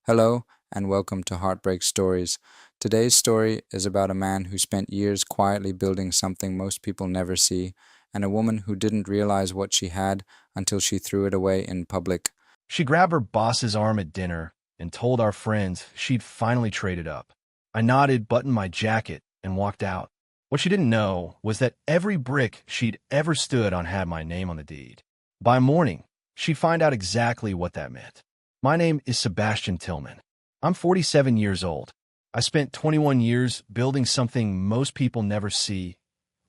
Hello, and welcome to Heartbreak Stories. Today's story is about a man who spent years quietly building something most people never see, and a woman who didn't realize what she had until she threw it away in public. She grabbed her boss's arm at dinner and told our friends she'd finally traded up. I nodded, buttoned my jacket, and walked out. What she didn't know was that every brick she'd ever stood on had my name on the deed. By morning, she'd find out exactly what that meant. My name is Sebastian Tillman. I'm 47 years old. I spent 21 years building something most people never see.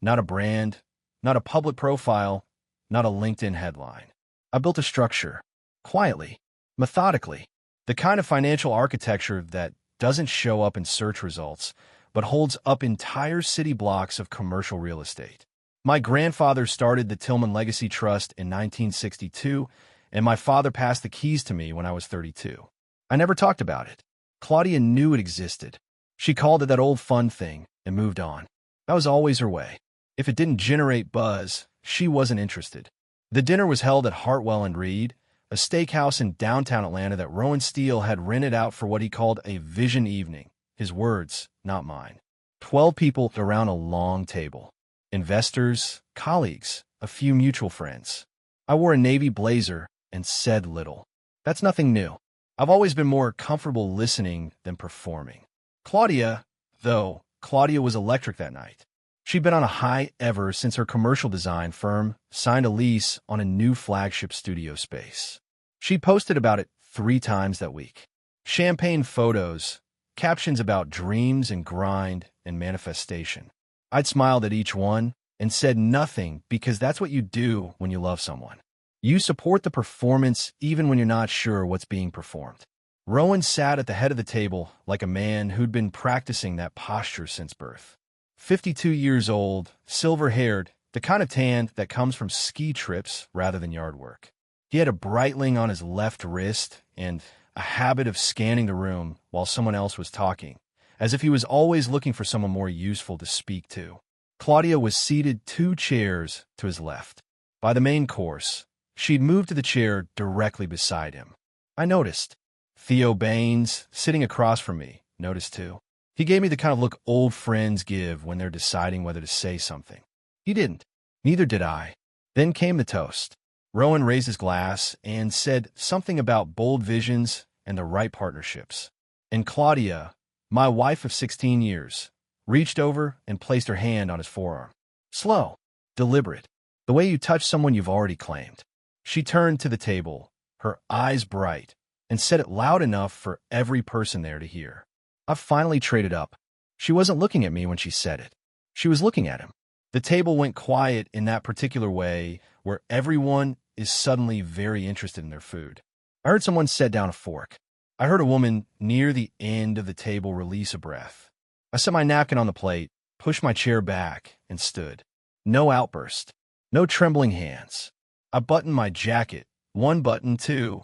Not a brand, not a public profile, not a LinkedIn headline. I built a structure. Quietly, methodically, the kind of financial architecture that doesn't show up in search results, but holds up entire city blocks of commercial real estate. My grandfather started the Tillman Legacy Trust in 1962, and my father passed the keys to me when I was 32. I never talked about it. Claudia knew it existed. She called it that old fun thing and moved on. That was always her way. If it didn't generate buzz, she wasn't interested. The dinner was held at Hartwell and Reed, a steakhouse in downtown Atlanta that Rowan Steele had rented out for what he called a vision evening. His words, not mine. 12 people around a long table. Investors, colleagues, a few mutual friends. I wore a navy blazer and said little. That's nothing new. I've always been more comfortable listening than performing. Claudia was electric that night. She'd been on a high ever since her commercial design firm signed a lease on a new flagship studio space. She posted about it 3 times that week. Champagne photos, captions about dreams and grind and manifestation. I'd smiled at each one and said nothing because that's what you do when you love someone. You support the performance even when you're not sure what's being performed. Rowan sat at the head of the table like a man who'd been practicing that posture since birth. 52 years old, silver-haired, the kind of tan that comes from ski trips rather than yard work. He had a Breitling on his left wrist and a habit of scanning the room while someone else was talking, as if he was always looking for someone more useful to speak to. Claudia was seated 2 chairs to his left. By the main course, she'd moved to the chair directly beside him. I noticed. Theo Baines, sitting across from me, noticed too. He gave me the kind of look old friends give when they're deciding whether to say something. He didn't. Neither did I. Then came the toast. Rowan raised his glass and said something about bold visions and the right partnerships. And Claudia, my wife of 16 years, reached over and placed her hand on his forearm. Slow, deliberate, the way you touch someone you've already claimed. She turned to the table, her eyes bright, and said it loud enough for every person there to hear. I've finally traded up. She wasn't looking at me when she said it. She was looking at him. The table went quiet in that particular way where everyone is suddenly very interested in their food. I heard someone set down a fork. I heard a woman near the end of the table release a breath. I set my napkin on the plate, pushed my chair back, and stood. No outburst. No trembling hands. I buttoned my jacket, one button, too,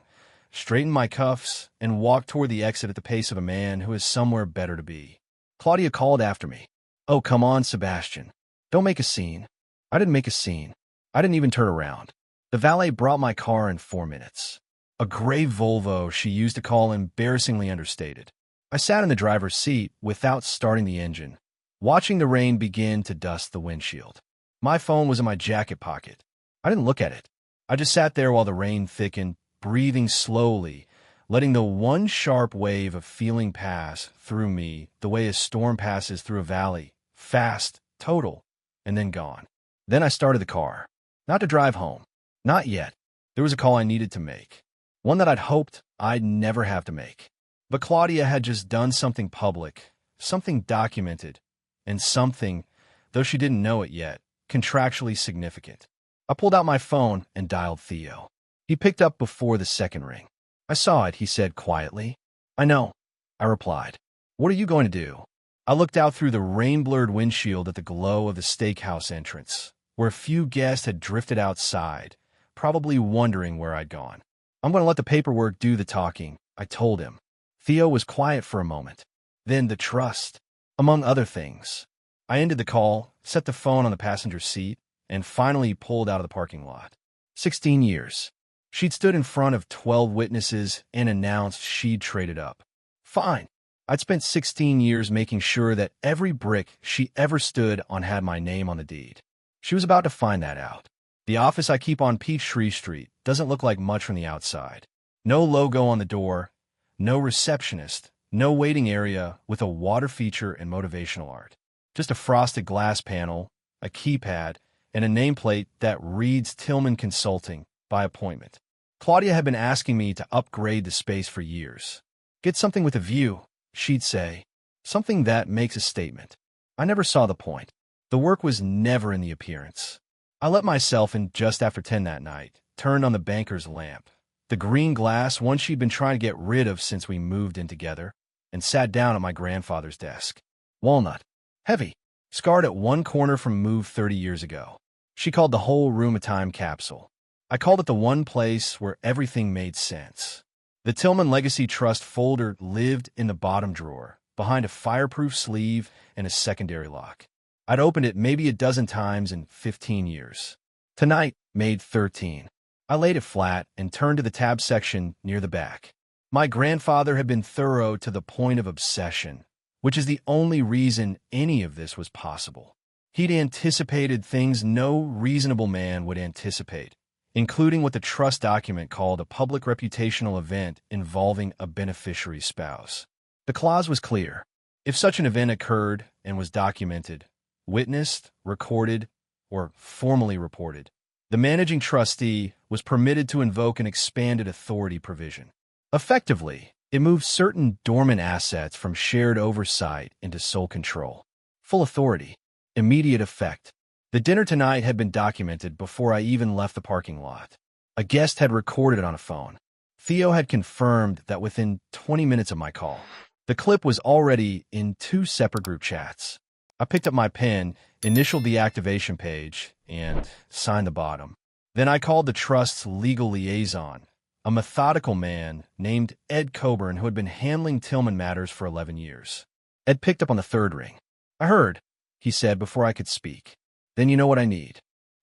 straightened my cuffs, and walked toward the exit at the pace of a man who is somewhere better to be. Claudia called after me. Oh, come on, Sebastian. Don't make a scene. I didn't make a scene. I didn't even turn around. The valet brought my car in 4 minutes. A gray Volvo she used to call embarrassingly understated. I sat in the driver's seat without starting the engine, watching the rain begin to dust the windshield. My phone was in my jacket pocket. I didn't look at it. I just sat there while the rain thickened, breathing slowly, letting the one sharp wave of feeling pass through me the way a storm passes through a valley, fast, total, and then gone. Then I started the car. Not to drive home. Not yet. There was a call I needed to make. One that I'd hoped I'd never have to make. But Claudia had just done something public, something documented, and something, though she didn't know it yet, contractually significant. I pulled out my phone and dialed Theo. He picked up before the second ring. I saw it, he said quietly. I know, I replied. What are you going to do? I looked out through the rain-blurred windshield at the glow of the steakhouse entrance, where a few guests had drifted outside, probably wondering where I'd gone. I'm going to let the paperwork do the talking, I told him. Theo was quiet for a moment. Then the trust, among other things. I ended the call, set the phone on the passenger seat, and finally pulled out of the parking lot. 16 years. She'd stood in front of 12 witnesses and announced she'd traded up. Fine. I'd spent 16 years making sure that every brick she ever stood on had my name on the deed. She was about to find that out. The office I keep on Peachtree Street doesn't look like much from the outside. No logo on the door, no receptionist, no waiting area with a water feature and motivational art. Just a frosted glass panel, a keypad, and a nameplate that reads Tillman Consulting by appointment. Claudia had been asking me to upgrade the space for years. Get something with a view, she'd say. Something that makes a statement. I never saw the point. The work was never in the appearance. I let myself in just after 10 that night, turned on the banker's lamp, the green glass one she'd been trying to get rid of since we moved in together, and sat down at my grandfather's desk. Walnut. Heavy. Scarred at one corner from move 30 years ago. She called the whole room a time capsule. I called it the one place where everything made sense. The Tillman Legacy Trust folder lived in the bottom drawer, behind a fireproof sleeve and a secondary lock. I'd opened it maybe a dozen times in 15 years. Tonight made 13. I laid it flat and turned to the tab section near the back. My grandfather had been thorough to the point of obsession, which is the only reason any of this was possible. He'd anticipated things no reasonable man would anticipate, including what the trust document called a public reputational event involving a beneficiary's spouse. The clause was clear. If such an event occurred and was documented, witnessed, recorded, or formally reported, the managing trustee was permitted to invoke an expanded authority provision. Effectively, it moved certain dormant assets from shared oversight into sole control. Full authority. Immediate effect. The dinner tonight had been documented before I even left the parking lot. A guest had recorded it on a phone. Theo had confirmed that within 20 minutes of my call. The clip was already in 2 separate group chats. I picked up my pen, initialed the activation page, and signed the bottom. Then I called the trust's legal liaison, a methodical man named Ed Coburn who had been handling Tillman matters for 11 years. Ed picked up on the 3rd ring. "I heard," he said before I could speak. "Then you know what I need."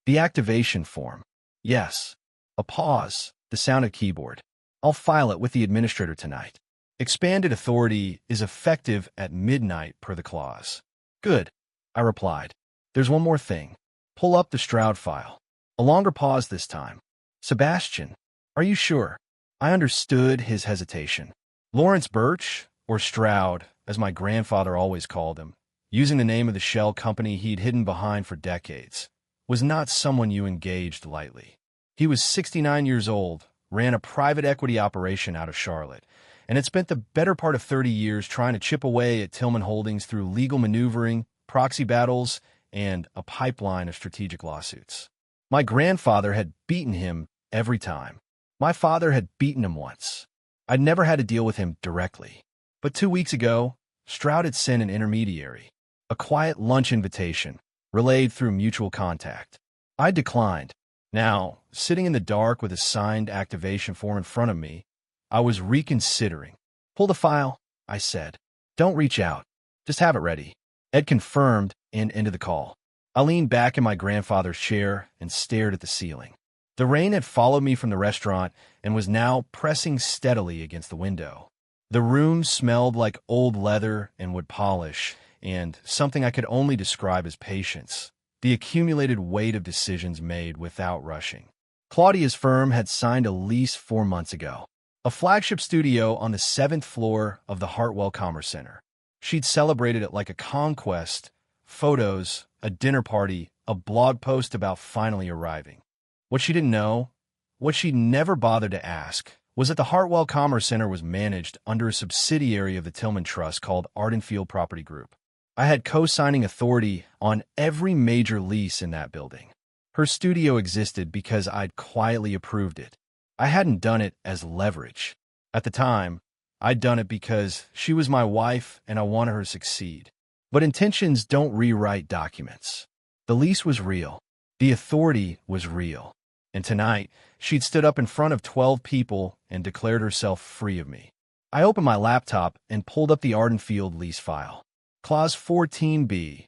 "The activation form." "Yes." A pause, the sound of keyboard. "I'll file it with the administrator tonight. Expanded authority is effective at midnight per the clause." "Good," I replied. "There's one more thing. Pull up the Stroud file." A longer pause this time. "Sebastian, are you sure?" I understood his hesitation. Lawrence Birch, or Stroud, as my grandfather always called him, using the name of the shell company he'd hidden behind for decades, was not someone you engaged lightly. He was 69 years old, ran a private equity operation out of Charlotte, and had spent the better part of 30 years trying to chip away at Tillman Holdings through legal maneuvering, proxy battles, and a pipeline of strategic lawsuits. My grandfather had beaten him every time. My father had beaten him once. I'd never had to deal with him directly. But 2 weeks ago, Stroud had sent an intermediary, a quiet lunch invitation, relayed through mutual contact. I declined. Now, sitting in the dark with a signed activation form in front of me, I was reconsidering. "Pull the file," I said. "Don't reach out. Just have it ready." Ed confirmed and ended the call. I leaned back in my grandfather's chair and stared at the ceiling. The rain had followed me from the restaurant and was now pressing steadily against the window. The room smelled like old leather and wood polish, and something I could only describe as patience, the accumulated weight of decisions made without rushing. Claudia's firm had signed a lease 4 months ago, a flagship studio on the 7th floor of the Hartwell Commerce Center. She'd celebrated it like a conquest, photos, a dinner party, a blog post about finally arriving. What she didn't know, what she'd never bothered to ask, was that the Hartwell Commerce Center was managed under a subsidiary of the Tillman Trust called Ardenfield Property Group. I had co-signing authority on every major lease in that building. Her studio existed because I'd quietly approved it. I hadn't done it as leverage. At the time, I'd done it because she was my wife and I wanted her to succeed. But intentions don't rewrite documents. The lease was real. The authority was real. And tonight, she'd stood up in front of 12 people and declared herself free of me. I opened my laptop and pulled up the Ardenfield lease file. Clause 14b,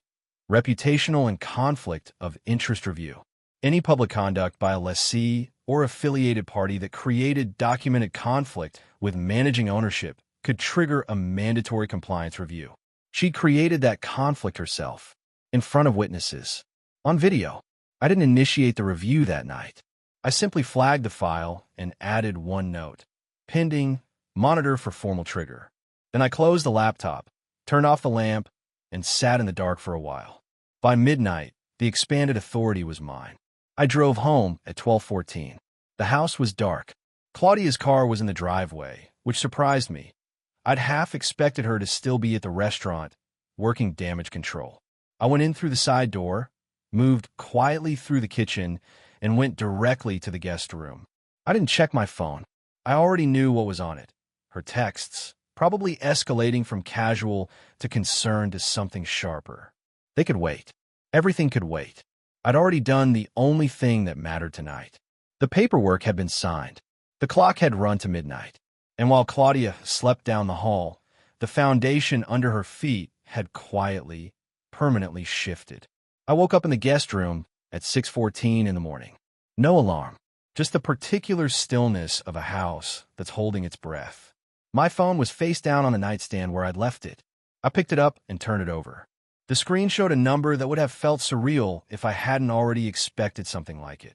Reputational and Conflict of Interest Review. Any public conduct by a lessee or affiliated party that created documented conflict with managing ownership could trigger a mandatory compliance review. She created that conflict herself, in front of witnesses, on video. I didn't initiate the review that night. I simply flagged the file and added one note: pending, monitor for formal trigger. Then I closed the laptop, turned off the lamp, and sat in the dark for a while. By midnight, the expanded authority was mine. I drove home at 12:14. The house was dark. Claudia's car was in the driveway, which surprised me. I'd half expected her to still be at the restaurant, working damage control. I went in through the side door, moved quietly through the kitchen, and went directly to the guest room. I didn't check my phone. I already knew what was on it. Her texts, probably escalating from casual to concerned to something sharper. They could wait. Everything could wait. I'd already done the only thing that mattered tonight. The paperwork had been signed. The clock had run to midnight. And while Claudia slept down the hall, the foundation under her feet had quietly, permanently shifted. I woke up in the guest room at 6:14 in the morning. No alarm, just the particular stillness of a house that's holding its breath. My phone was face down on the nightstand where I'd left it. I picked it up and turned it over. The screen showed a number that would have felt surreal if I hadn't already expected something like it.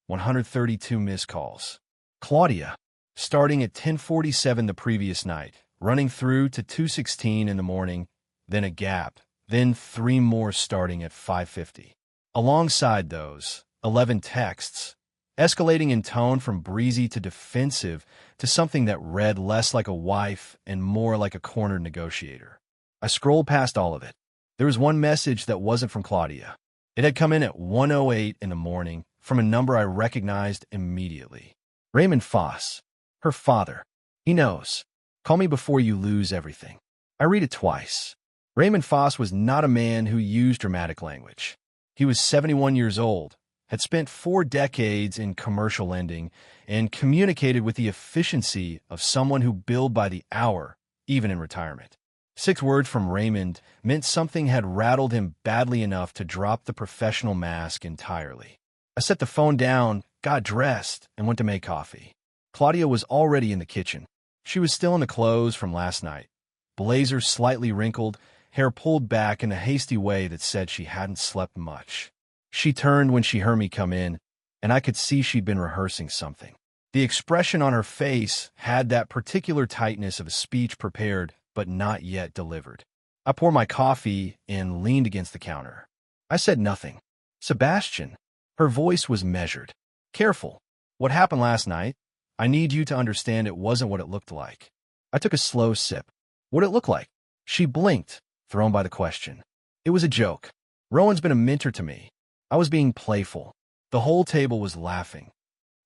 132 missed calls. Claudia, starting at 10:47 the previous night, running through to 2:16 in the morning, then a gap, then 3 more starting at 5:50. Alongside those, 11 texts, escalating in tone from breezy to defensive to something that read less like a wife and more like a cornered negotiator. I scrolled past all of it. There was one message that wasn't from Claudia. It had come in at 1:08 in the morning from a number I recognized immediately. Raymond Foss, her father. He knows. Call me before you lose everything. I read it twice. Raymond Foss was not a man who used dramatic language. He was 71 years old, had spent 4 decades in commercial lending, and communicated with the efficiency of someone who billed by the hour, even in retirement. 6 words from Raymond meant something had rattled him badly enough to drop the professional mask entirely. I set the phone down, got dressed, and went to make coffee. Claudia was already in the kitchen. She was still in the clothes from last night. Blazer slightly wrinkled, hair pulled back in a hasty way that said she hadn't slept much. She turned when she heard me come in, and I could see she'd been rehearsing something. The expression on her face had that particular tightness of a speech prepared but not yet delivered. I poured my coffee and leaned against the counter. I said nothing. Sebastian. Her voice was measured. Careful. What happened last night? I need you to understand it wasn't what it looked like. I took a slow sip. What'd it look like? She blinked, thrown by the question. It was a joke. Rowan's been a mentor to me. I was being playful. The whole table was laughing.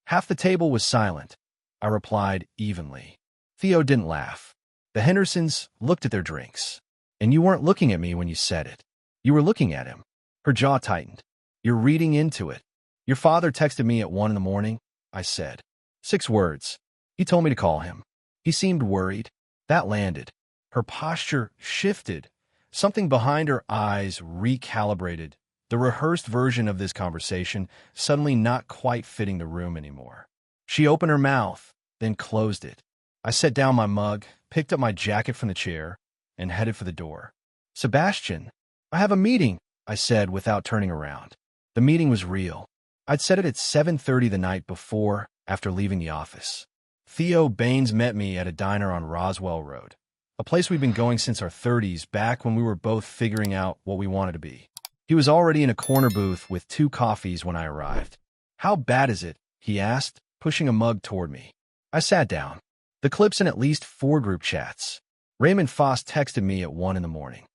Half the table was silent. I replied evenly. Theo didn't laugh. The Hendersons looked at their drinks. And you weren't looking at me when you said it. You were looking at him. Her jaw tightened. You're reading into it. Your father texted me at 1 in the morning, I said. 6 words. He told me to call him. He seemed worried. That landed. Her posture shifted. Something behind her eyes recalibrated. The rehearsed version of this conversation suddenly not quite fitting the room anymore. She opened her mouth, then closed it. I set down my mug, picked up my jacket from the chair, and headed for the door. Sebastian, I have a meeting, I said without turning around. The meeting was real. I'd set it at 7:30 the night before, after leaving the office. Theo Baines met me at a diner on Roswell Road, a place we'd been going since our 30s, back when we were both figuring out what we wanted to be. He was already in a corner booth with 2 coffees when I arrived. How bad is it? He asked, pushing a mug toward me. I sat down. The clip's in at least 4 group chats. Raymond Foss texted me at 1 in the morning.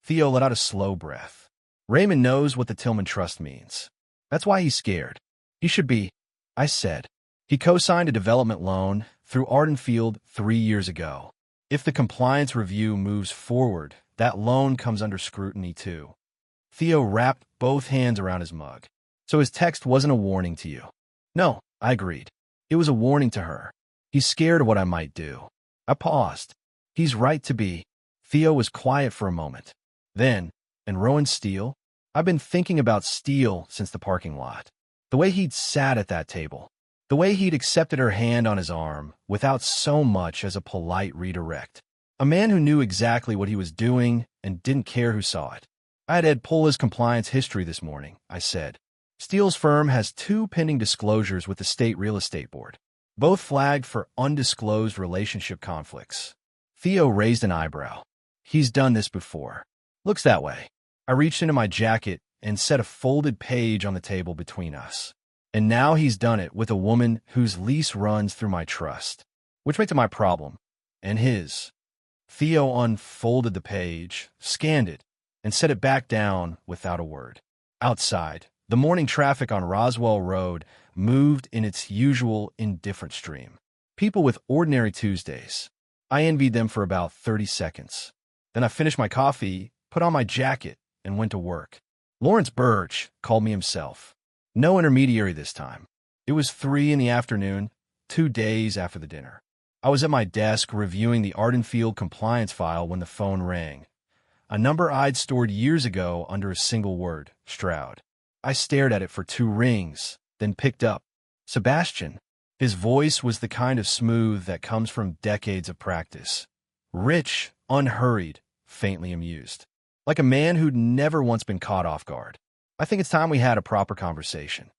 Theo let out a slow breath. Raymond knows what the Tillman Trust means. That's why he's scared. He should be, I said. He co-signed a development loan through Ardenfield 3 years ago. If the compliance review moves forward, that loan comes under scrutiny too. Theo wrapped both hands around his mug. So his text wasn't a warning to you? No, I agreed. It was a warning to her. He's scared of what I might do. I paused. He's right to be. Theo was quiet for a moment. Then, and Rowan Steele? I've been thinking about Steele since the parking lot. The way he'd sat at that table. The way he'd accepted her hand on his arm without so much as a polite redirect. A man who knew exactly what he was doing and didn't care who saw it. I had Ed pull his compliance history this morning, I said. Steele's firm has 2 pending disclosures with the state real estate board, both flagged for undisclosed relationship conflicts. Theo raised an eyebrow. He's done this before. Looks that way. I reached into my jacket and set a folded page on the table between us. And now he's done it with a woman whose lease runs through my trust, which makes it my problem, and his. Theo unfolded the page, scanned it, and set it back down without a word. Outside, the morning traffic on Roswell Road moved in its usual indifferent stream. People with ordinary Tuesdays. I envied them for about 30 seconds. Then I finished my coffee, put on my jacket, and went to work. Lawrence Birch called me himself. No intermediary this time. It was 3 in the afternoon, 2 days after the dinner. I was at my desk reviewing the Ardenfield compliance file when the phone rang. A number I'd stored years ago under a single word, Stroud. I stared at it for 2 rings, then picked up. Sebastian. His voice was the kind of smooth that comes from decades of practice. Rich, unhurried, faintly amused. Like a man who'd never once been caught off guard. I think it's time we had a proper conversation.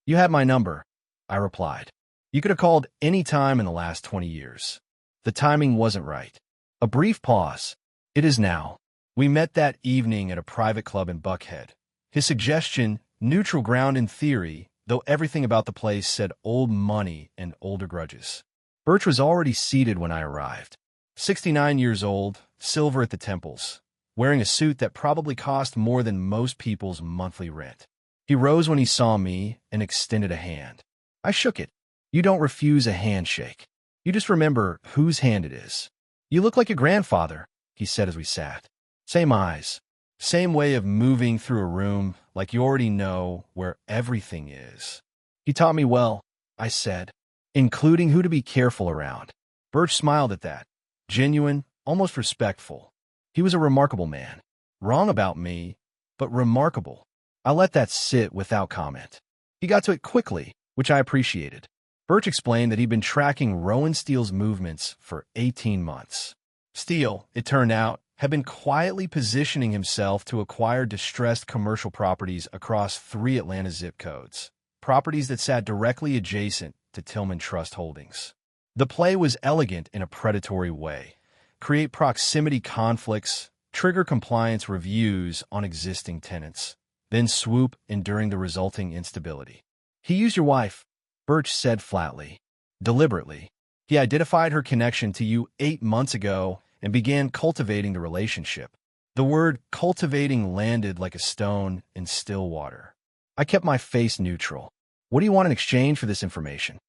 You had my number, I replied. You could have called any time in the last 20 years. The timing wasn't right. A brief pause. It is now. We met that evening at a private club in Buckhead. His suggestion, neutral ground in theory, though everything about the place said old money and older grudges. Birch was already seated when I arrived. 69 years old, silver at the temples, wearing a suit that probably cost more than most people's monthly rent. He rose when he saw me and extended a hand. I shook it. You don't refuse a handshake. You just remember whose hand it is. You look like your grandfather, he said as we sat. Same eyes. Same way of moving through a room like you already know where everything is. He taught me well, I said, including who to be careful around. Birch smiled at that. Genuine, almost respectful. He was a remarkable man. Wrong about me, but remarkable. I let that sit without comment. He got to it quickly, which I appreciated. Birch explained that he'd been tracking Rowan Steele's movements for 18 months. Steele, it turned out, had been quietly positioning himself to acquire distressed commercial properties across 3 Atlanta zip codes, properties that sat directly adjacent to Tillman Trust Holdings. The play was elegant in a predatory way. Create proximity conflicts, trigger compliance reviews on existing tenants, then swoop enduring the resulting instability. He used your wife, Birch said flatly. Deliberately. He identified her connection to you 8 months ago and began cultivating the relationship. The word cultivating landed like a stone in still water. I kept my face neutral. What do you want in exchange for this information?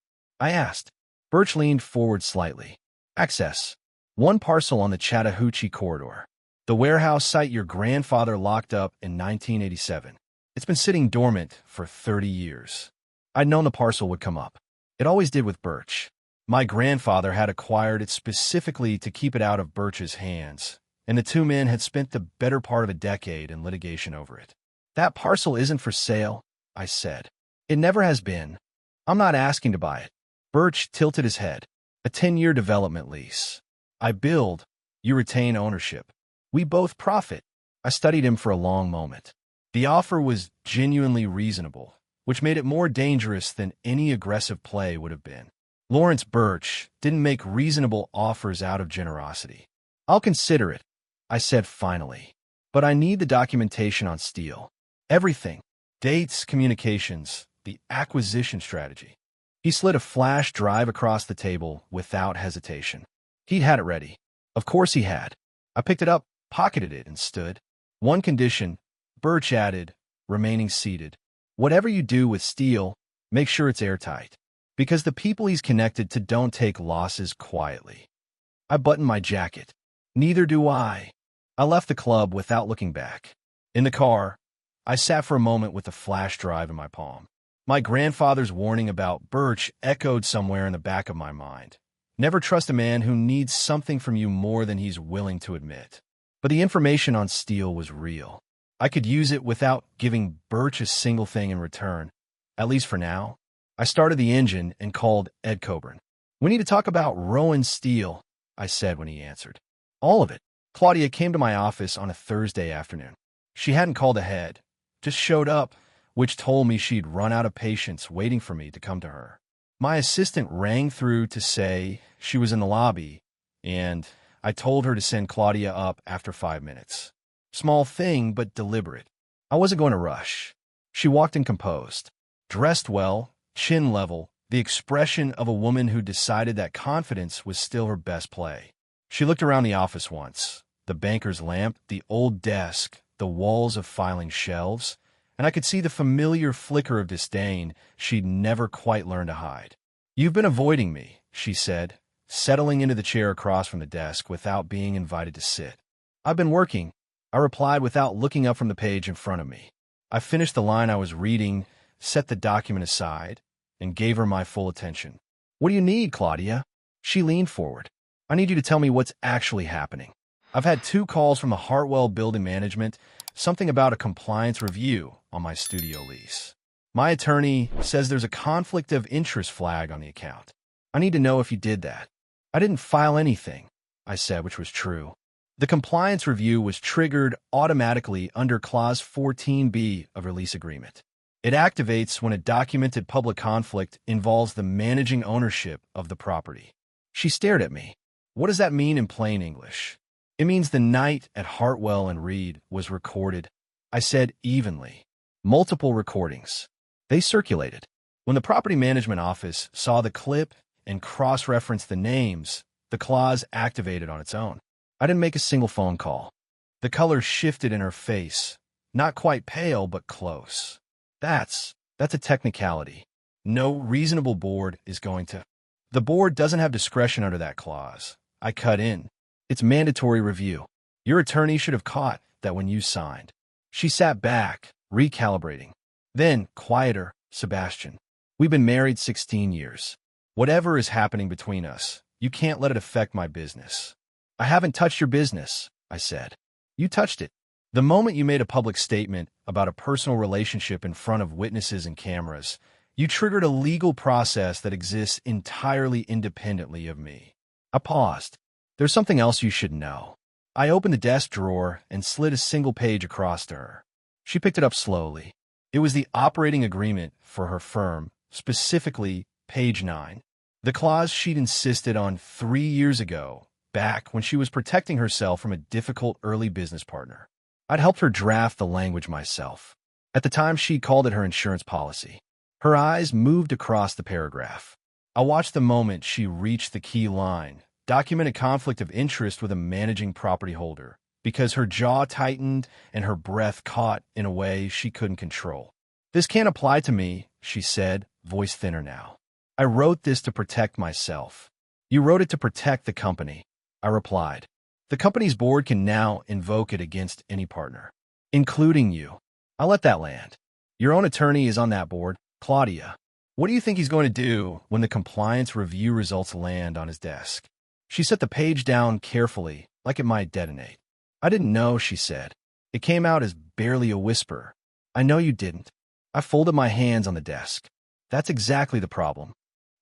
I asked. Birch leaned forward slightly. Access. 1 parcel on the Chattahoochee corridor. The warehouse site your grandfather locked up in 1987. It's been sitting dormant for 30 years. I'd known the parcel would come up. It always did with Birch. My grandfather had acquired it specifically to keep it out of Birch's hands, and the 2 men had spent the better part of a decade in litigation over it. That parcel isn't for sale, I said. It never has been. I'm not asking to buy it. Birch tilted his head. A 10-year development lease. I build, you retain ownership. We both profit. I studied him for a long moment. The offer was genuinely reasonable, which made it more dangerous than any aggressive play would have been. Lawrence Birch didn't make reasonable offers out of generosity. I'll consider it, I said finally. But I need the documentation on Steele. Everything. Dates, communications, the acquisition strategy. He slid a flash drive across the table without hesitation. He'd had it ready. Of course he had. I picked it up, pocketed it, and stood. 1 condition, Birch added, remaining seated. Whatever you do with Steele, make sure it's airtight. Because the people he's connected to don't take losses quietly. I buttoned my jacket. Neither do I. I left the club without looking back. In the car, I sat for a moment with the flash drive in my palm. My grandfather's warning about Birch echoed somewhere in the back of my mind. Never trust a man who needs something from you more than he's willing to admit. But the information on Steele was real. I could use it without giving Birch a single thing in return. at least for now. I started the engine and called Ed Coburn. "We need to talk about Rowan Steele," I said when he answered. "All of it." Claudia came to my office on a Thursday afternoon. She hadn't called ahead, just showed up, which told me she'd run out of patience waiting for me to come to her. My assistant rang through to say she was in the lobby, and I told her to send Claudia up after 5 minutes. Small thing, but deliberate. I wasn't going to rush. She walked in composed, dressed well, chin level, the expression of a woman who decided that confidence was still her best play. She looked around the office once, the banker's lamp, the old desk, the walls of filing shelves, and I could see the familiar flicker of disdain she'd never quite learned to hide. "You've been avoiding me," she said, settling into the chair across from the desk without being invited to sit. "I've been working," I replied without looking up from the page in front of me. I finished the line I was reading, set the document aside, and gave her my full attention. "What do you need, Claudia?" She leaned forward. "I need you to tell me what's actually happening. I've had 2 calls from the Hartwell Building Management, something about a compliance review on my studio lease. My attorney says there's a conflict of interest flag on the account. I need to know if you did that." "I didn't file anything," I said, which was true. The compliance review was triggered automatically under Clause 14B of your lease agreement. It activates when a documented public conflict involves the managing ownership of the property. She stared at me. "What does that mean in plain English?" "It means the night at Hartwell and Reed was recorded," I said evenly. "Multiple recordings. They circulated. When the property management office saw the clip and cross-referenced the names, the clause activated on its own. I didn't make a single phone call." The color shifted in her face, not quite pale, but close. That's a technicality. No reasonable board is going to. The board doesn't have discretion under that clause. I cut in. It's mandatory review. Your attorney should have caught that when you signed. She sat back, recalibrating. Then, quieter, "Sebastian, we've been married 16 years. Whatever is happening between us, you can't let it affect my business." "I haven't touched your business," I said. "You touched it. The moment you made a public statement about a personal relationship in front of witnesses and cameras, you triggered a legal process that exists entirely independently of me." I paused. "There's something else you should know." I opened the desk drawer and slid a single page across to her. She picked it up slowly. It was the operating agreement for her firm, specifically page 9. The clause she'd insisted on 3 years ago, back when she was protecting herself from a difficult early business partner. I'd helped her draft the language myself. At the time, she called it her insurance policy. Her eyes moved across the paragraph. I watched the moment she reached the key line, "document a conflict of interest with a managing property holder," because her jaw tightened and her breath caught in a way she couldn't control. "This can't apply to me," she said, voice thinner now. "I wrote this to protect myself." "You wrote it to protect the company," I replied. "The company's board can now invoke it against any partner, including you." I let that land. "Your own attorney is on that board, Claudia. What do you think he's going to do when the compliance review results land on his desk?" She set the page down carefully, like it might detonate. "I didn't know," she said. It came out as barely a whisper. "I know you didn't." I folded my hands on the desk. "That's exactly the problem."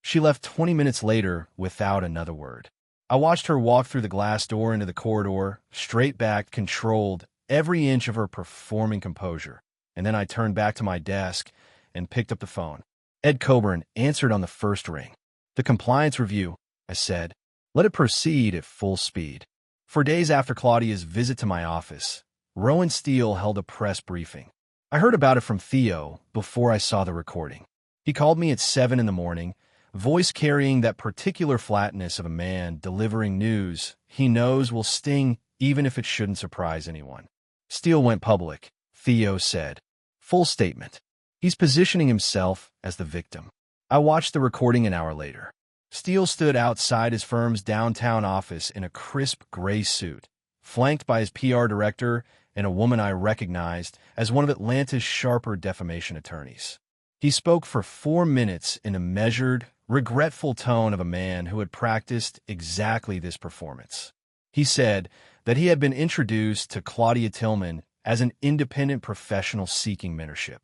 She left 20 minutes later without another word. I watched her walk through the glass door into the corridor, straight-backed, controlled, every inch of her performing composure. And then I turned back to my desk and picked up the phone. Ed Coburn answered on the first ring. "The compliance review," I said. "Let it proceed at full speed." For days after Claudia's visit to my office, Rowan Steele held a press briefing. I heard about it from Theo before I saw the recording. He called me at 7 in the morning, voice carrying that particular flatness of a man delivering news he knows will sting even if it shouldn't surprise anyone. "Steele went public," Theo said. Full statement. He's positioning himself as the victim. I watched the recording an hour later. Steele stood outside his firm's downtown office in a crisp gray suit, flanked by his PR director and a woman I recognized as one of Atlanta's sharper defamation attorneys. He spoke for 4 minutes in a measured, regretful tone of a man who had practiced exactly this performance. He said that he had been introduced to Claudia Tillman as an independent professional seeking mentorship,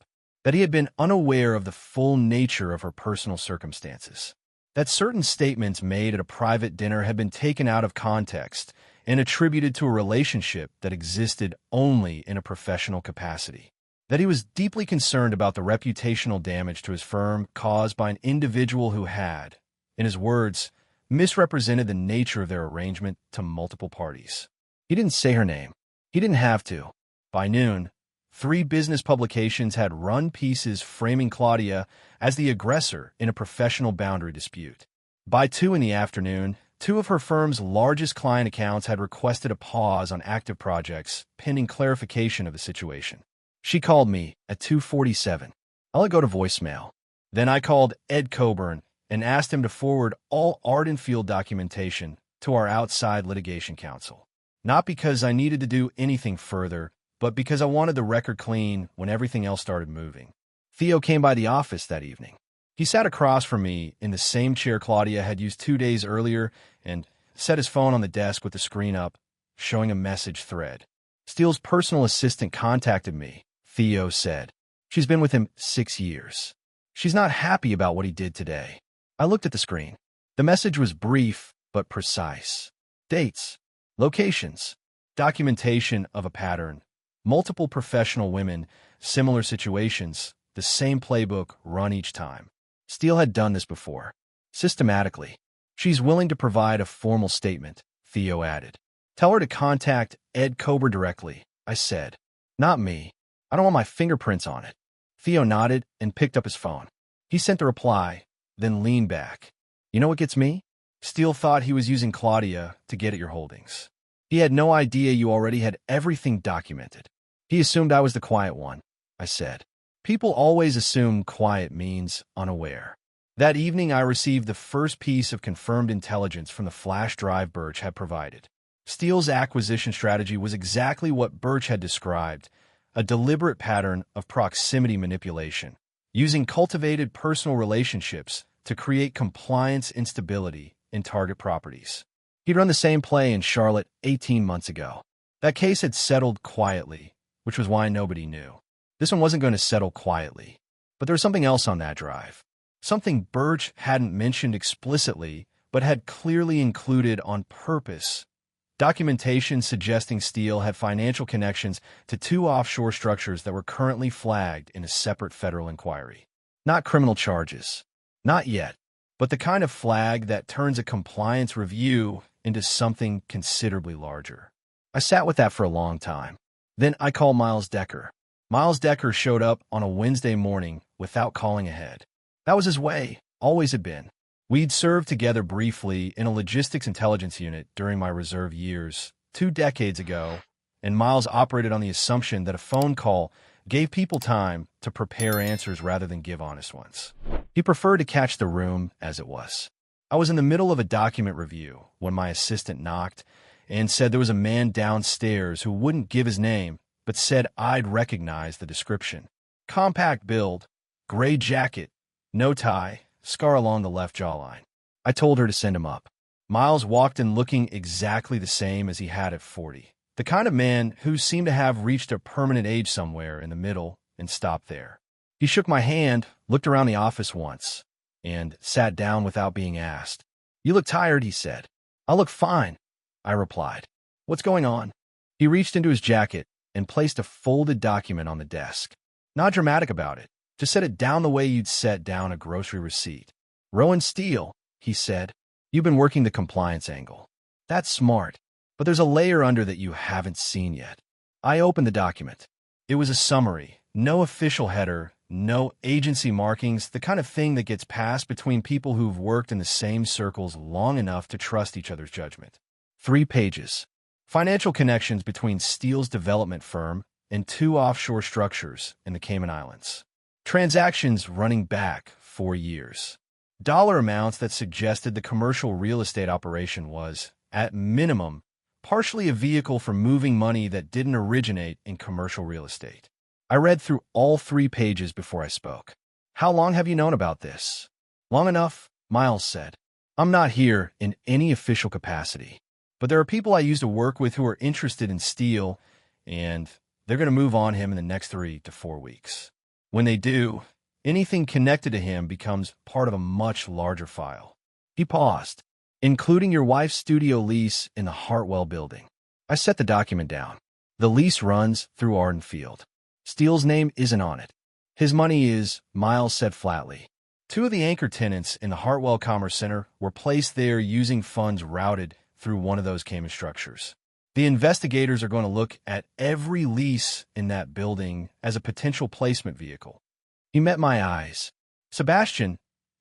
that he had been unaware of the full nature of her personal circumstances, that certain statements made at a private dinner had been taken out of context and attributed to a relationship that existed only in a professional capacity, that he was deeply concerned about the reputational damage to his firm caused by an individual who had, in his words, misrepresented the nature of their arrangement to multiple parties. He didn't say her name. He didn't have to. By noon, 3 business publications had run pieces framing Claudia as the aggressor in a professional boundary dispute. By 2 in the afternoon, 2 of her firm's largest client accounts had requested a pause on active projects pending clarification of the situation. She called me at 2:47. I let it go to voicemail. Then I called Ed Coburn and asked him to forward all Ardenfield documentation to our outside litigation counsel. Not because I needed to do anything further, but because I wanted the record clean when everything else started moving. Theo came by the office that evening. He sat across from me in the same chair Claudia had used 2 days earlier and set his phone on the desk with the screen up, showing a message thread. Steele's personal assistant contacted me, Theo said. She's been with him 6 years. She's not happy about what he did today. I looked at the screen. The message was brief but precise. Dates, locations, documentation of a pattern, multiple professional women, similar situations, the same playbook run each time. Steele had done this before, systematically. She's willing to provide a formal statement, Theo added. Tell her to contact Ed Coburn directly, I said. Not me. I don't want my fingerprints on it. Theo nodded and picked up his phone. He sent the reply, then leaned back. You know what gets me? Steele thought he was using Claudia to get at your holdings. He had no idea you already had everything documented. He assumed I was the quiet one, I said. People always assume quiet means unaware. That evening, I received the first piece of confirmed intelligence from the flash drive Birch had provided. Steele's acquisition strategy was exactly what Birch had described, a deliberate pattern of proximity manipulation, using cultivated personal relationships to create compliance instability in target properties. He'd run the same play in Charlotte 18 months ago. That case had settled quietly, which was why nobody knew. This one wasn't going to settle quietly. But there was something else on that drive. Something Birch hadn't mentioned explicitly, but had clearly included on purpose. Documentation suggesting Steele had financial connections to 2 offshore structures that were currently flagged in a separate federal inquiry. Not criminal charges. Not yet. But the kind of flag that turns a compliance review into something considerably larger. I sat with that for a long time. Then I called Miles Decker. Miles Decker showed up on a Wednesday morning without calling ahead. That was his way, always had been. We'd served together briefly in a logistics intelligence unit during my reserve years, 2 decades ago, and Miles operated on the assumption that a phone call gave people time to prepare answers rather than give honest ones. He preferred to catch the room as it was. I was in the middle of a document review when my assistant knocked and said there was a man downstairs who wouldn't give his name, but said I'd recognize the description. Compact build, gray jacket, no tie, scar along the left jawline. I told her to send him up. Miles walked in looking exactly the same as he had at 40. The kind of man who seemed to have reached a permanent age somewhere in the middle and stopped there. He shook my hand, looked around the office once, and sat down without being asked. You look tired, he said. I look fine, I replied. What's going on? He reached into his jacket and placed a folded document on the desk. Not dramatic about it. Just set it down the way you'd set down a grocery receipt. Rowan Steele, he said. You've been working the compliance angle. That's smart, but there's a layer under that you haven't seen yet. I opened the document. It was a summary, no official header, no agency markings, the kind of thing that gets passed between people who've worked in the same circles long enough to trust each other's judgment. 3 pages. Financial connections between Steele's development firm and 2 offshore structures in the Cayman Islands. Transactions running back 4 years. Dollar amounts that suggested the commercial real estate operation was, at minimum, partially a vehicle for moving money that didn't originate in commercial real estate. I read through all 3 pages before I spoke. How long have you known about this? Long enough, Miles said. I'm not here in any official capacity, but there are people I used to work with who are interested in Steele, and they're going to move on him in the next 3 to 4 weeks. When they do, anything connected to him becomes part of a much larger file. He paused. Including your wife's studio lease in the Hartwell building. I set the document down. The lease runs through Arden Field. Steele's name isn't on it. His money is, Miles said flatly. 2 of the anchor tenants in the Hartwell Commerce Center were placed there using funds routed through one of those Cayman structures. The investigators are going to look at every lease in that building as a potential placement vehicle. He met my eyes. Sebastian,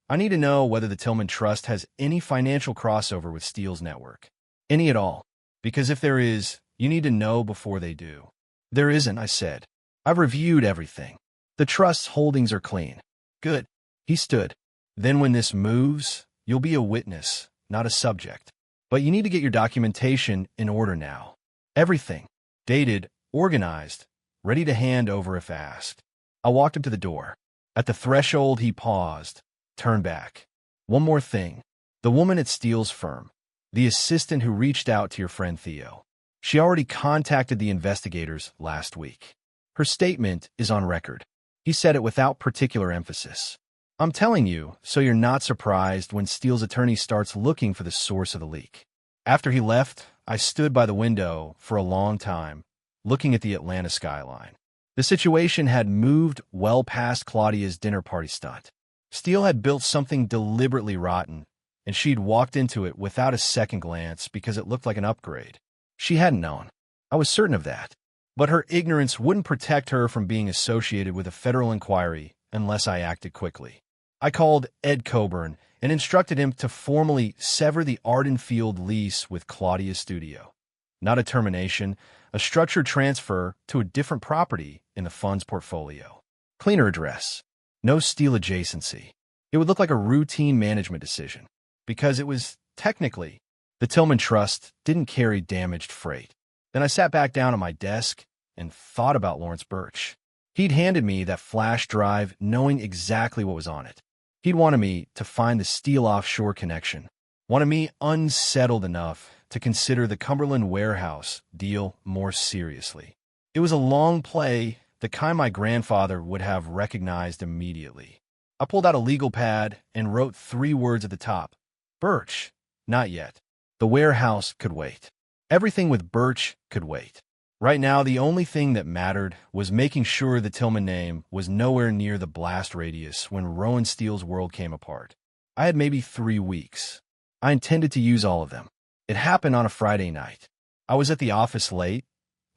I need to know whether the Tillman Trust has any financial crossover with Steele's network. Any at all. Because if there is, you need to know before they do. There isn't, I said. I've reviewed everything. The Trust's holdings are clean. Good. He stood. Then when this moves, you'll be a witness, not a subject. But you need to get your documentation in order now. Everything. Dated, organized, ready to hand over if asked. I walked him to the door. At the threshold, he paused. Turn back. One more thing. The woman at Steele's firm, the assistant who reached out to your friend Theo. She already contacted the investigators last week. Her statement is on record. He said it without particular emphasis. I'm telling you, so you're not surprised when Steele's attorney starts looking for the source of the leak. After he left, I stood by the window for a long time, looking at the Atlanta skyline. The situation had moved well past Claudia's dinner party stunt. Steele had built something deliberately rotten, and she'd walked into it without a second glance because it looked like an upgrade. She hadn't known. I was certain of that. But her ignorance wouldn't protect her from being associated with a federal inquiry unless I acted quickly. I called Ed Coburn and instructed him to formally sever the Arden Field lease with Claudia's studio. Not a termination, a structured transfer to a different property in the fund's portfolio. Cleaner address. No Steele adjacency. It would look like a routine management decision, because it was, technically, the Tillman Trust didn't carry damaged freight. Then I sat back down at my desk and thought about Lawrence Birch. He'd handed me that flash drive knowing exactly what was on it. He'd wanted me to find the Steele offshore connection, wanted me unsettled enough to consider the Cumberland warehouse deal more seriously. It was a long play, the kind my grandfather would have recognized immediately. I pulled out a legal pad and wrote 3 words at the top. Birch. Not yet. The warehouse could wait. Everything with Birch could wait. Right now, the only thing that mattered was making sure the Tillman name was nowhere near the blast radius when Rowan Steele's world came apart. I had maybe 3 weeks. I intended to use all of them. It happened on a Friday night. I was at the office late,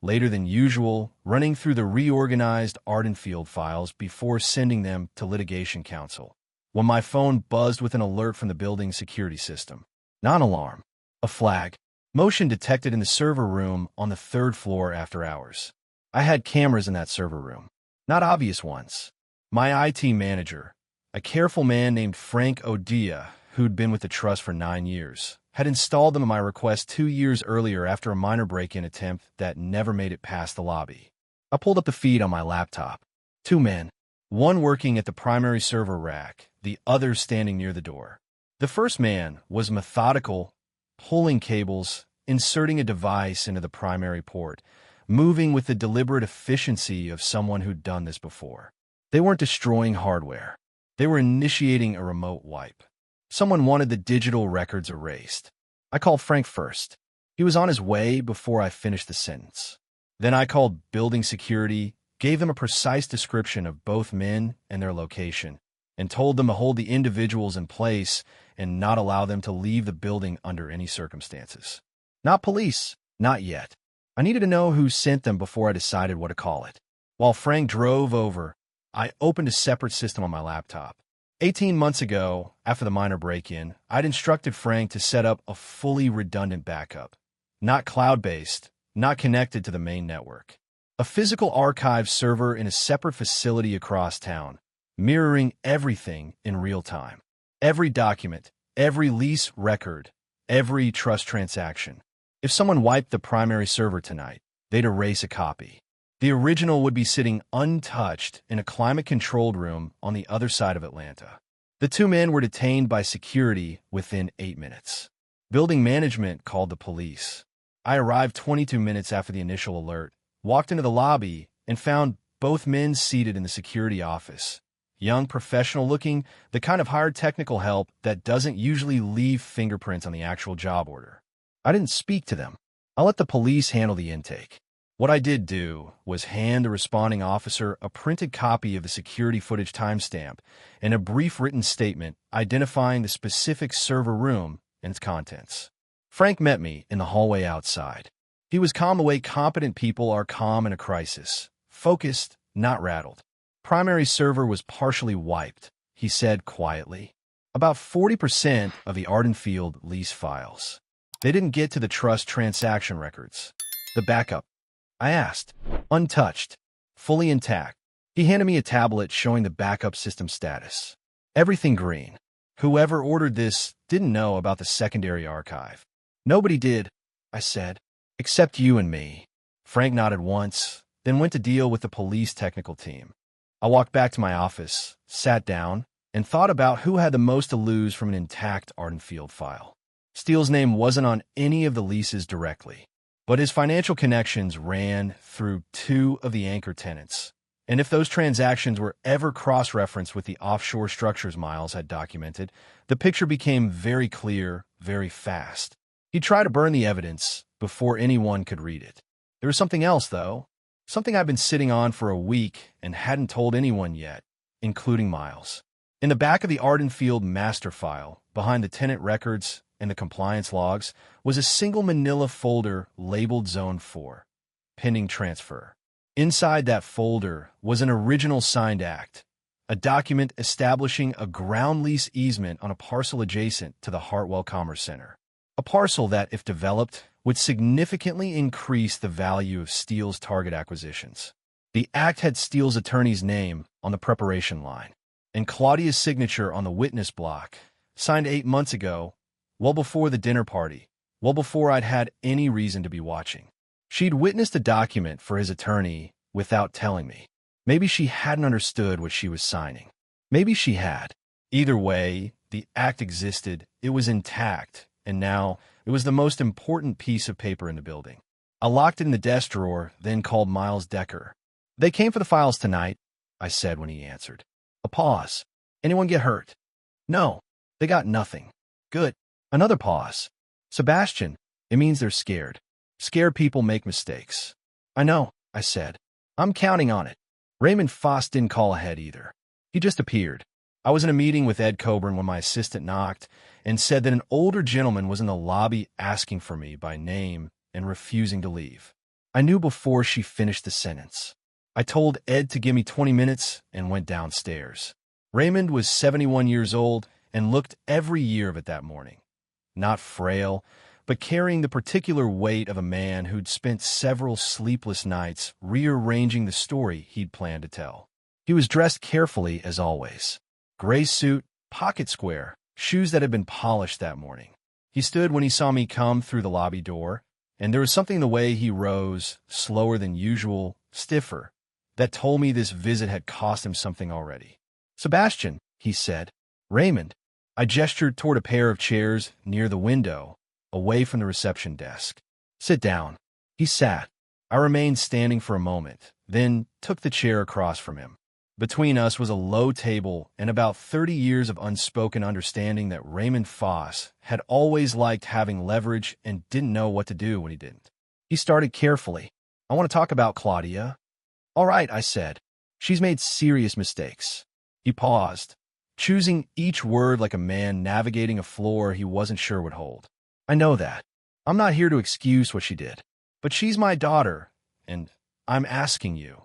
later than usual, running through the reorganized Arden Field files before sending them to litigation counsel, when my phone buzzed with an alert from the building's security system. Not an alarm. A flag. Motion detected in the server room on the 3rd floor after hours. I had cameras in that server room. Not obvious ones. My IT manager, a careful man named Frank Odia, who'd been with the trust for 9 years, had installed them at my request 2 years earlier after a minor break-in attempt that never made it past the lobby. I pulled up the feed on my laptop. 2 men, one working at the primary server rack, the other standing near the door. The first man was methodical, pulling cables, inserting a device into the primary port, moving with the deliberate efficiency of someone who'd done this before. They weren't destroying hardware. They were initiating a remote wipe. Someone wanted the digital records erased. I called Frank first. He was on his way before I finished the sentence. Then I called building security, gave them a precise description of both men and their location, and told them to hold the individuals in place and not allow them to leave the building under any circumstances. Not police, not yet. I needed to know who sent them before I decided what to call it. While Frank drove over, I opened a separate system on my laptop. 18 months ago, after the minor break-in, I'd instructed Frank to set up a fully redundant backup. Not cloud-based, not connected to the main network. A physical archive server in a separate facility across town, mirroring everything in real time. Every document, every lease record, every trust transaction. If someone wiped the primary server tonight, they'd erase a copy. The original would be sitting untouched in a climate-controlled room on the other side of Atlanta. The 2 men were detained by security within 8 minutes. Building management called the police. I arrived 22 minutes after the initial alert, walked into the lobby, and found both men seated in the security office. Young, professional-looking, the kind of hired technical help that doesn't usually leave fingerprints on the actual job order. I didn't speak to them. I let the police handle the intake. What I did do was hand the responding officer a printed copy of the security footage timestamp and a brief written statement identifying the specific server room and its contents. Frank met me in the hallway outside. He was calm the way competent people are calm in a crisis, focused, not rattled. Primary server was partially wiped, he said quietly. About 40% of the Ardenfield lease files. They didn't get to the trust transaction records. The backup, I asked. Untouched, fully intact. He handed me a tablet showing the backup system status. Everything green. Whoever ordered this didn't know about the secondary archive. Nobody did, I said, except you and me. Frank nodded once, then went to deal with the police technical team. I walked back to my office, sat down, and thought about who had the most to lose from an intact Ardenfield file. Steele's name wasn't on any of the leases directly, but his financial connections ran through 2 of the anchor tenants. And if those transactions were ever cross-referenced with the offshore structures Miles had documented, the picture became very clear, very fast. He tried to burn the evidence before anyone could read it. There was something else, though. Something I'd been sitting on for a week and hadn't told anyone yet, including Miles. In the back of the Ardenfield master file, behind the tenant records and the compliance logs, was a single manila folder labeled Zone 4, pending transfer. Inside that folder was an original signed act, a document establishing a ground lease easement on a parcel adjacent to the Hartwell Commerce Center. A parcel that, if developed, would significantly increase the value of Steele's target acquisitions. The act had Steele's attorney's name on the preparation line, and Claudia's signature on the witness block, signed 8 months ago, well before the dinner party, well before I'd had any reason to be watching. She'd witnessed the document for his attorney without telling me. Maybe she hadn't understood what she was signing. Maybe she had. Either way, the act existed, it was intact, and now it was the most important piece of paper in the building. I locked it in the desk drawer, then called Miles Decker. "They came for the files tonight," I said when he answered. A pause. "Anyone get hurt?" "No, they got nothing." "Good." Another pause. "Sebastian, it means they're scared. Scared people make mistakes." "I know," I said. "I'm counting on it." Raymond Foss didn't call ahead either. He just appeared. I was in a meeting with Ed Coburn when my assistant knocked and said that an older gentleman was in the lobby asking for me by name and refusing to leave. I knew before she finished the sentence. I told Ed to give me 20 minutes and went downstairs. Raymond was 71 years old and looked every year of it that morning. Not frail, but carrying the particular weight of a man who'd spent several sleepless nights rearranging the story he'd planned to tell. He was dressed carefully as always. Gray suit, pocket square, shoes that had been polished that morning. He stood when he saw me come through the lobby door, and there was something in the way he rose, slower than usual, stiffer, that told me this visit had cost him something already. "Sebastian," he said. "Raymond." I gestured toward a pair of chairs near the window, away from the reception desk. "Sit down." He sat. I remained standing for a moment, then took the chair across from him. Between us was a low table and about 30 years of unspoken understanding that Raymond Foss had always liked having leverage and didn't know what to do when he didn't. He started carefully. "I want to talk about Claudia." "All right," I said. "She's made serious mistakes." He paused, choosing each word like a man navigating a floor he wasn't sure would hold. "I know that. I'm not here to excuse what she did. But she's my daughter, and I'm asking you,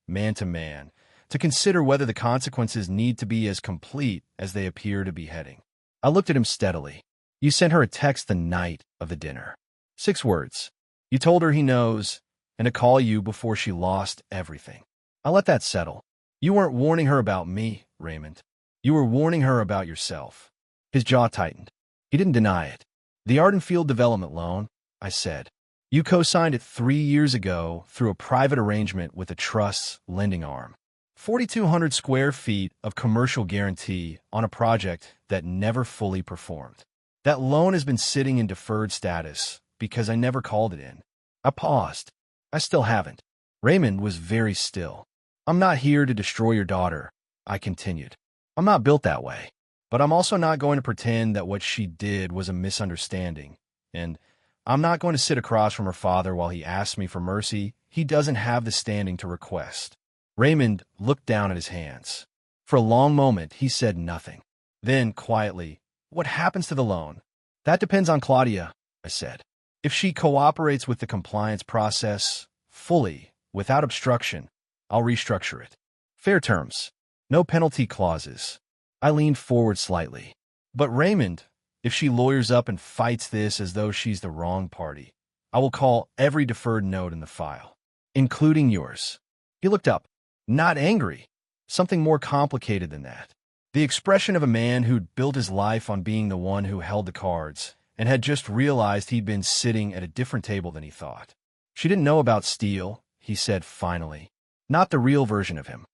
man to man, to consider whether the consequences need to be as complete as they appear to be heading." I looked at him steadily. "You sent her a text the night of the dinner. 6 words. You told her he knows, and to call you before she lost everything. I let that settle. You weren't warning her about me, Raymond. You were warning her about yourself." His jaw tightened. He didn't deny it. "The Ardenfield development loan," I said. "You co-signed it 3 years ago through a private arrangement with the trust's lending arm. 4,200 square feet of commercial guarantee on a project that never fully performed. That loan has been sitting in deferred status because I never called it in." I paused. "I still haven't." Raymond was very still. I'm not here to destroy your daughter, I continued. I'm not built that way. But I'm also not going to pretend that what she did was a misunderstanding. And I'm not going to sit across from her father while he asks me for mercy he doesn't have the standing to request. Raymond looked down at his hands. For a long moment, he said nothing. Then, quietly, "What happens to the loan?" "That depends on Claudia," I said. "If she cooperates with the compliance process fully, without obstruction, I'll restructure it. Fair terms. No penalty clauses." I leaned forward slightly. "But Raymond, if she lawyers up and fights this as though she's the wrong party, I will call every deferred note in the file, including yours." He looked up, not angry, something more complicated than that. The expression of a man who'd built his life on being the one who held the cards and had just realized he'd been sitting at a different table than he thought. "She didn't know about Steele," he said finally. "Not the real version of him."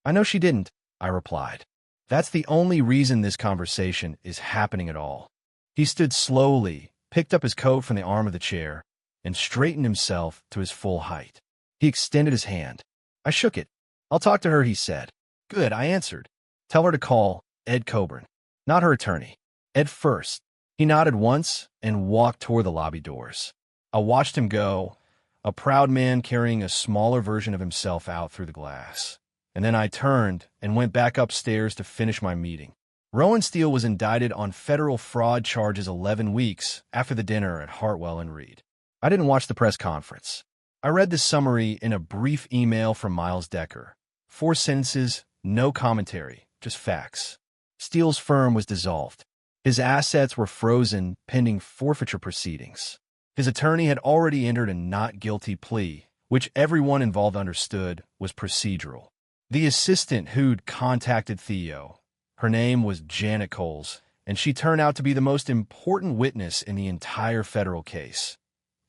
"I know she didn't," I replied. "That's the only reason this conversation is happening at all." He stood slowly, picked up his coat from the arm of the chair, and straightened himself to his full height. He extended his hand. I shook it. "I'll talk to her," he said. "Good," I answered. "Tell her to call Ed Coburn, not her attorney. Ed first." He nodded once and walked toward the lobby doors. I watched him go, a proud man carrying a smaller version of himself out through the glass. And then I turned and went back upstairs to finish my meeting. Rowan Steele was indicted on federal fraud charges 11 weeks after the dinner at Hartwell and Reed. I didn't watch the press conference. I read the summary in a brief email from Miles Decker. 4 sentences, no commentary, just facts. Steele's firm was dissolved. His assets were frozen pending forfeiture proceedings. His attorney had already entered a not guilty plea, which everyone involved understood was procedural. The assistant who'd contacted Theo, her name was Janet Coles, and she turned out to be the most important witness in the entire federal case,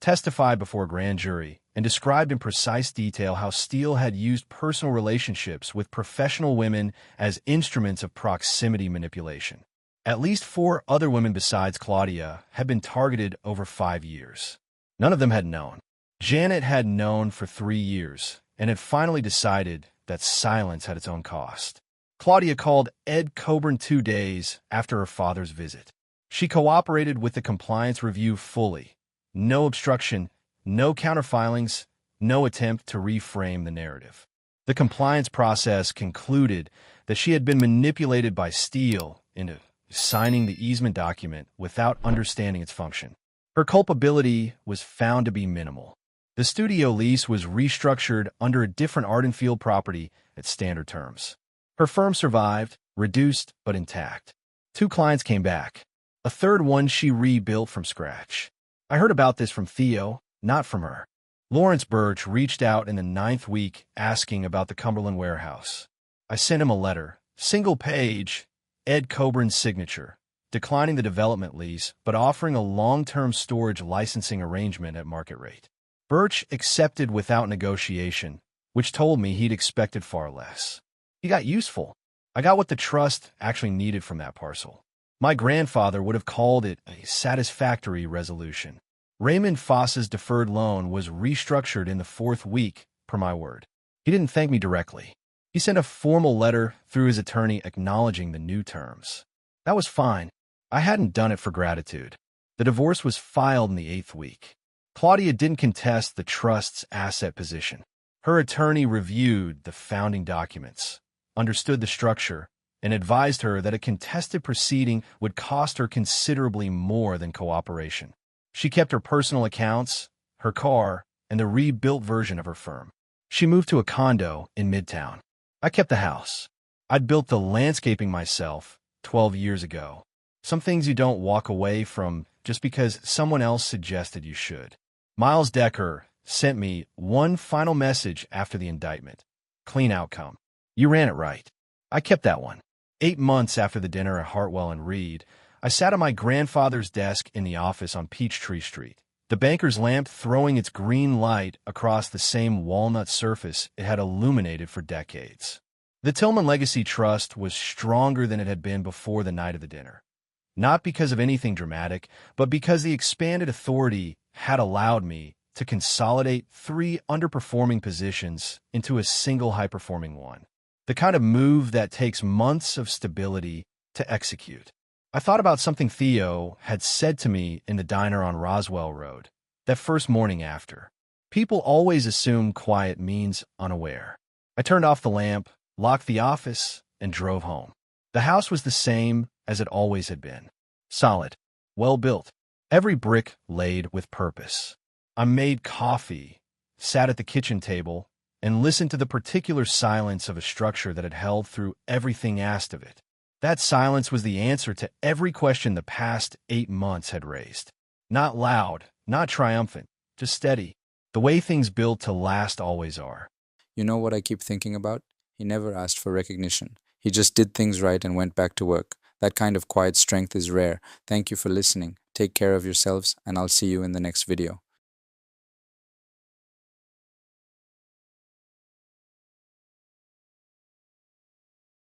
testified before a grand jury and described in precise detail how Steele had used personal relationships with professional women as instruments of proximity manipulation. At least 4 other women besides Claudia had been targeted over 5 years. None of them had known. Janet had known for 3 years and had finally decided that silence had its own cost. Claudia called Ed Coburn 2 days after her father's visit. She cooperated with the compliance review fully. No obstruction, no counterfilings, no attempt to reframe the narrative. The compliance process concluded that she had been manipulated by Steele into signing the easement document without understanding its function. Her culpability was found to be minimal. The studio lease was restructured under a different Ardenfield property at standard terms. Her firm survived, reduced but intact. 2 clients came back. A third one she rebuilt from scratch. I heard about this from Theo, not from her. Lawrence Birch reached out in the 9th week asking about the Cumberland warehouse. I sent him a letter, single page, Ed Coburn's signature, declining the development lease but offering a long-term storage licensing arrangement at market rate. Birch accepted without negotiation, which told me he'd expected far less. He got useful. I got what the trust actually needed from that parcel. My grandfather would have called it a satisfactory resolution. Raymond Foss's deferred loan was restructured in the 4th week, per my word. He didn't thank me directly. He sent a formal letter through his attorney acknowledging the new terms. That was fine. I hadn't done it for gratitude. The divorce was filed in the 8th week. Claudia didn't contest the trust's asset position. Her attorney reviewed the founding documents, understood the structure, and advised her that a contested proceeding would cost her considerably more than cooperation. She kept her personal accounts, her car, and the rebuilt version of her firm. She moved to a condo in Midtown. I kept the house. I'd built the landscaping myself 12 years ago. Some things you don't walk away from just because someone else suggested you should. Miles Decker sent me one final message after the indictment. Clean outcome. You ran it right. I kept that one. 8 months after the dinner at Hartwell and Reed, I sat at my grandfather's desk in the office on Peachtree Street, the banker's lamp throwing its green light across the same walnut surface it had illuminated for decades. The Tillman Legacy Trust was stronger than it had been before the night of the dinner. Not because of anything dramatic, but because the expanded authority had allowed me to consolidate 3 underperforming positions into a single high-performing one. The kind of move that takes months of stability to execute. I thought about something Theo had said to me in the diner on Roswell Road, that first morning after. People always assume quiet means unaware. I turned off the lamp, locked the office, and drove home. The house was the same as it always had been. Solid, well-built, every brick laid with purpose. I made coffee, sat at the kitchen table, and listened to the particular silence of a structure that had held through everything asked of it. That silence was the answer to every question the past 8 months had raised. Not loud, not triumphant, just steady. The way things build to last always are. You know what I keep thinking about? He never asked for recognition. He just did things right and went back to work. That kind of quiet strength is rare. Thank you for listening. Take care of yourselves, and I'll see you in the next video.